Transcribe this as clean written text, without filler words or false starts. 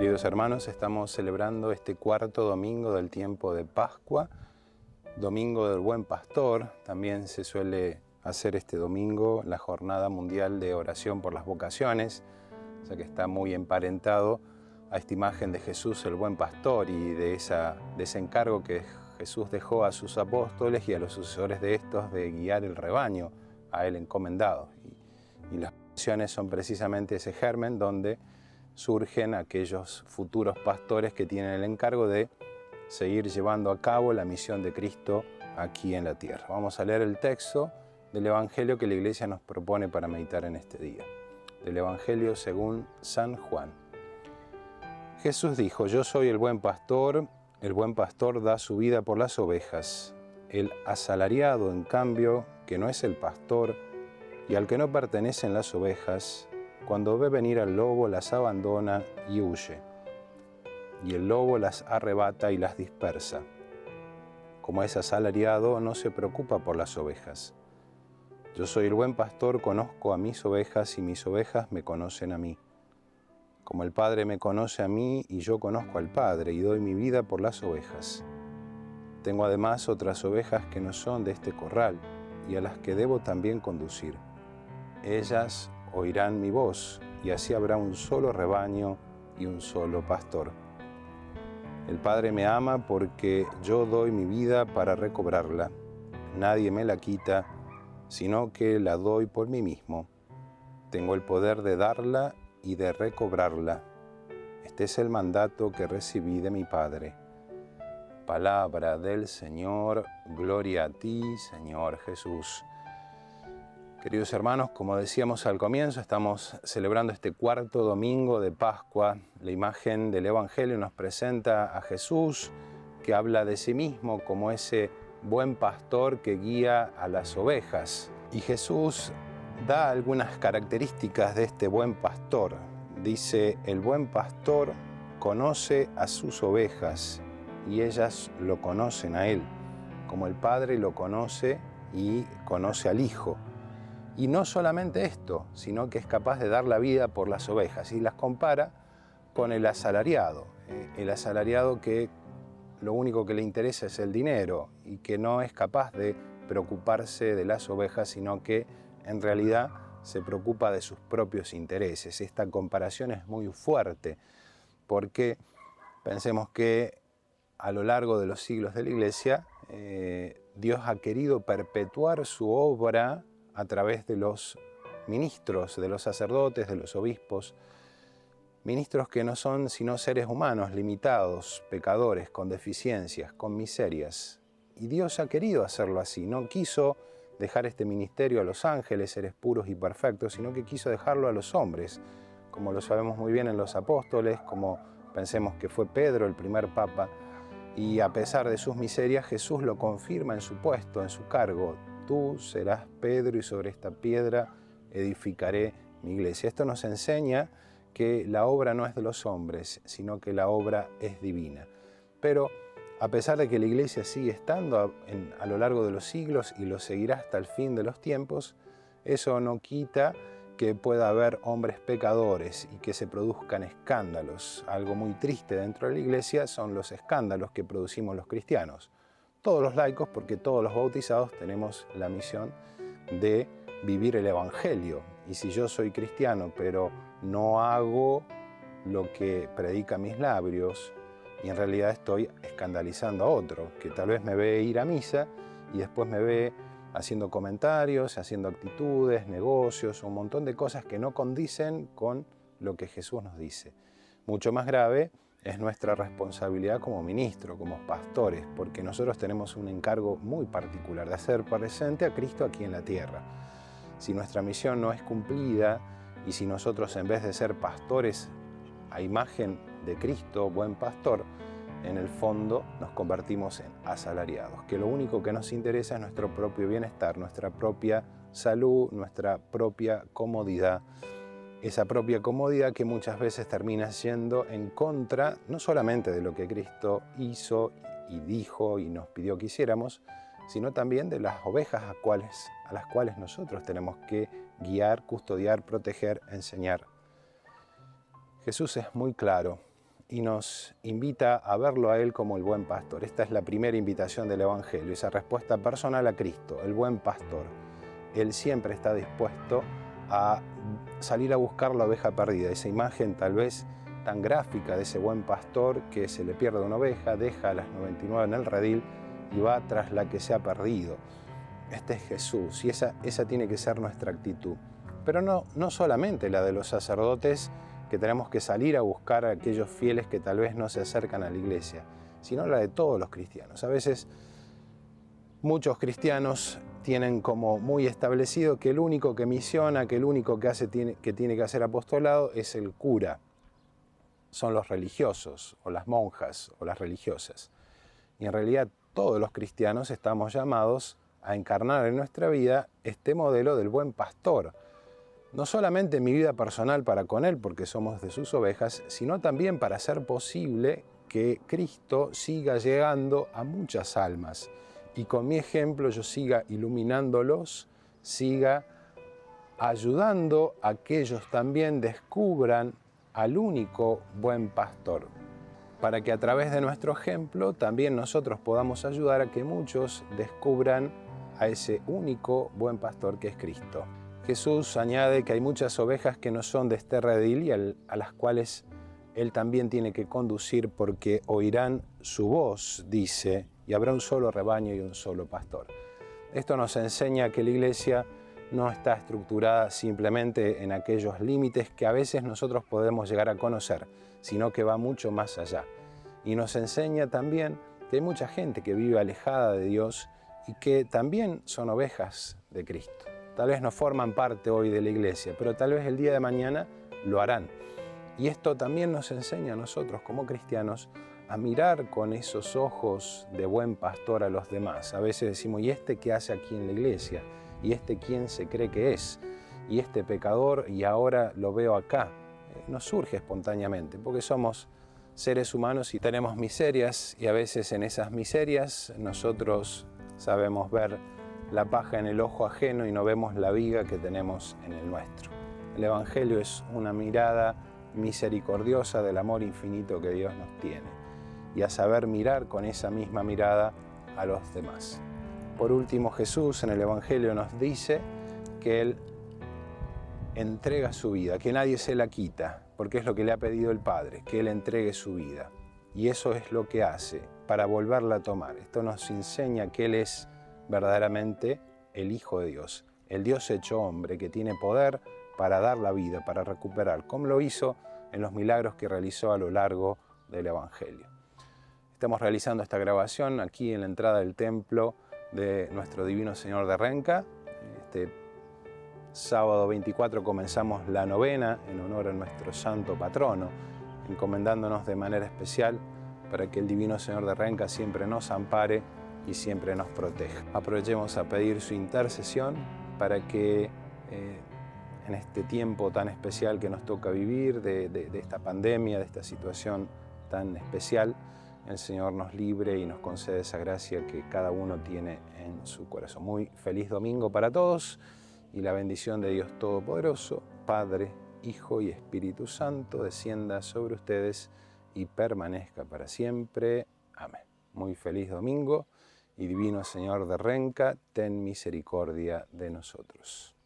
Queridos hermanos, estamos celebrando este cuarto domingo del tiempo de Pascua, Domingo del Buen Pastor. También se suele hacer este domingo la Jornada Mundial de Oración por las Vocaciones, o sea que está muy emparentado a esta imagen de Jesús el Buen Pastor y de ese encargo que Jesús dejó a sus apóstoles y a los sucesores de estos de guiar el rebaño a él encomendado. Y las vocaciones son precisamente ese germen donde surgen aquellos futuros pastores que tienen el encargo de seguir llevando a cabo la misión de Cristo aquí en la tierra. Vamos a leer el texto del Evangelio que la Iglesia nos propone para meditar en este día. Del Evangelio según San Juan. Jesús dijo: Yo soy el buen pastor da su vida por las ovejas. El asalariado, en cambio, que no es el pastor y al que no pertenecen las ovejas, cuando ve venir al lobo las abandona y huye, y el lobo las arrebata y las dispersa. Como es asalariado, no se preocupa por las ovejas. Yo soy el buen pastor, conozco a mis ovejas y mis ovejas me conocen a mí. Como el Padre me conoce a mí y yo conozco al Padre y doy mi vida por las ovejas. Tengo además otras ovejas que no son de este corral y a las que debo también conducir. Ellas oirán mi voz, y así habrá un solo rebaño y un solo pastor. El Padre me ama porque yo doy mi vida para recobrarla. Nadie me la quita, sino que la doy por mí mismo. Tengo el poder de darla y de recobrarla. Este es el mandato que recibí de mi Padre. Palabra del Señor, gloria a ti, Señor Jesús. Queridos hermanos, como decíamos al comienzo, estamos celebrando este cuarto domingo de Pascua. La imagen del Evangelio nos presenta a Jesús, que habla de sí mismo como ese buen pastor que guía a las ovejas. Y Jesús da algunas características de este buen pastor. Dice: el buen pastor conoce a sus ovejas y ellas lo conocen a él, como el Padre lo conoce y conoce al Hijo. Y no solamente esto, sino que es capaz de dar la vida por las ovejas. Y las compara con el asalariado que lo único que le interesa es el dinero y que no es capaz de preocuparse de las ovejas, sino que en realidad se preocupa de sus propios intereses. Esta comparación es muy fuerte porque pensemos que a lo largo de los siglos de la Iglesia, Dios ha querido perpetuar su obra a través de los ministros, de los sacerdotes, de los obispos, ministros que no son sino seres humanos, limitados, pecadores, con deficiencias, con miserias. Y Dios ha querido hacerlo así, no quiso dejar este ministerio a los ángeles, seres puros y perfectos, sino que quiso dejarlo a los hombres, como lo sabemos muy bien en los apóstoles, como pensemos que fue Pedro el primer papa, y a pesar de sus miserias, Jesús lo confirma en su puesto, en su cargo. Tú serás Pedro y sobre esta piedra edificaré mi iglesia. Esto nos enseña que la obra no es de los hombres, sino que la obra es divina. Pero a pesar de que la iglesia sigue estando a lo largo de los siglos y lo seguirá hasta el fin de los tiempos, eso no quita que pueda haber hombres pecadores y que se produzcan escándalos. Algo muy triste dentro de la iglesia son los escándalos que producimos los cristianos. Todos los laicos, porque todos los bautizados tenemos la misión de vivir el Evangelio. Y si yo soy cristiano, pero no hago lo que predican mis labios, y en realidad estoy escandalizando a otro, que tal vez me ve ir a misa y después me ve haciendo comentarios, haciendo actitudes, negocios, un montón de cosas que no condicen con lo que Jesús nos dice. Mucho más grave es nuestra responsabilidad como ministro, como pastores, porque nosotros tenemos un encargo muy particular de hacer presente a Cristo aquí en la tierra. Si nuestra misión no es cumplida y si nosotros, en vez de ser pastores a imagen de Cristo, buen pastor, en el fondo nos convertimos en asalariados, que lo único que nos interesa es nuestro propio bienestar, nuestra propia salud, nuestra propia comodidad. Esa propia comodidad que muchas veces termina yendo en contra no solamente de lo que Cristo hizo y dijo y nos pidió que hiciéramos, sino también de las ovejas a las cuales nosotros tenemos que guiar, custodiar, proteger, enseñar. Jesús es muy claro y nos invita a verlo a Él como el buen pastor. Esta es la primera invitación del Evangelio, esa respuesta personal a Cristo, el buen pastor. Él siempre está dispuesto a salir a buscar la oveja perdida, esa imagen tal vez tan gráfica de ese buen pastor que se le pierde una oveja, deja a las 99 en el redil y va tras la que se ha perdido. Este es Jesús y esa tiene que ser nuestra actitud. Pero no solamente la de los sacerdotes, que tenemos que salir a buscar a aquellos fieles que tal vez no se acercan a la iglesia, sino la de todos los cristianos. A veces muchos cristianos tienen como muy establecido que el único que misiona, que el único que tiene que hacer apostolado es el cura. Son los religiosos, o las monjas, o las religiosas. Y en realidad todos los cristianos estamos llamados a encarnar en nuestra vida este modelo del buen pastor. No solamente en mi vida personal para con Él, porque somos de sus ovejas, sino también para hacer posible que Cristo siga llegando a muchas almas. Y con mi ejemplo yo siga iluminándolos, siga ayudando a que ellos también descubran al único buen pastor, para que a través de nuestro ejemplo también nosotros podamos ayudar a que muchos descubran a ese único buen pastor que es Cristo. Jesús añade que hay muchas ovejas que no son de este redil y a las cuales Él también tiene que conducir porque oirán su voz, dice, y habrá un solo rebaño y un solo pastor. Esto nos enseña que la iglesia no está estructurada simplemente en aquellos límites que a veces nosotros podemos llegar a conocer, sino que va mucho más allá. Y nos enseña también que hay mucha gente que vive alejada de Dios y que también son ovejas de Cristo. Tal vez no forman parte hoy de la iglesia, pero tal vez el día de mañana lo harán. Y esto también nos enseña a nosotros como cristianos a mirar con esos ojos de buen pastor a los demás. A veces decimos, ¿y este qué hace aquí en la iglesia? ¿Y este quién se cree que es? ¿Y este pecador? Y ahora lo veo acá. Nos surge espontáneamente, porque somos seres humanos y tenemos miserias, y a veces en esas miserias nosotros sabemos ver la paja en el ojo ajeno y no vemos la viga que tenemos en el nuestro. El Evangelio es una mirada misericordiosa del amor infinito que Dios nos tiene, y a saber mirar con esa misma mirada a los demás. Por último, Jesús en el Evangelio nos dice que Él entrega su vida, que nadie se la quita, porque es lo que le ha pedido el Padre, que Él entregue su vida. Y eso es lo que hace para volverla a tomar. Esto nos enseña que Él es verdaderamente el Hijo de Dios, el Dios hecho hombre, que tiene poder para dar la vida, para recuperar, como lo hizo en los milagros que realizó a lo largo del Evangelio. Estamos realizando esta grabación aquí en la entrada del templo de nuestro Divino Señor de Renca. Este sábado 24 comenzamos la novena en honor a nuestro santo patrono, encomendándonos de manera especial para que el Divino Señor de Renca siempre nos ampare y siempre nos proteja. Aprovechemos a pedir su intercesión para que en este tiempo tan especial que nos toca vivir, de esta pandemia, de esta situación tan especial, el Señor nos libre y nos concede esa gracia que cada uno tiene en su corazón. Muy feliz domingo para todos y la bendición de Dios Todopoderoso, Padre, Hijo y Espíritu Santo, descienda sobre ustedes y permanezca para siempre. Amén. Muy feliz domingo y Divino Señor de Renca, ten misericordia de nosotros.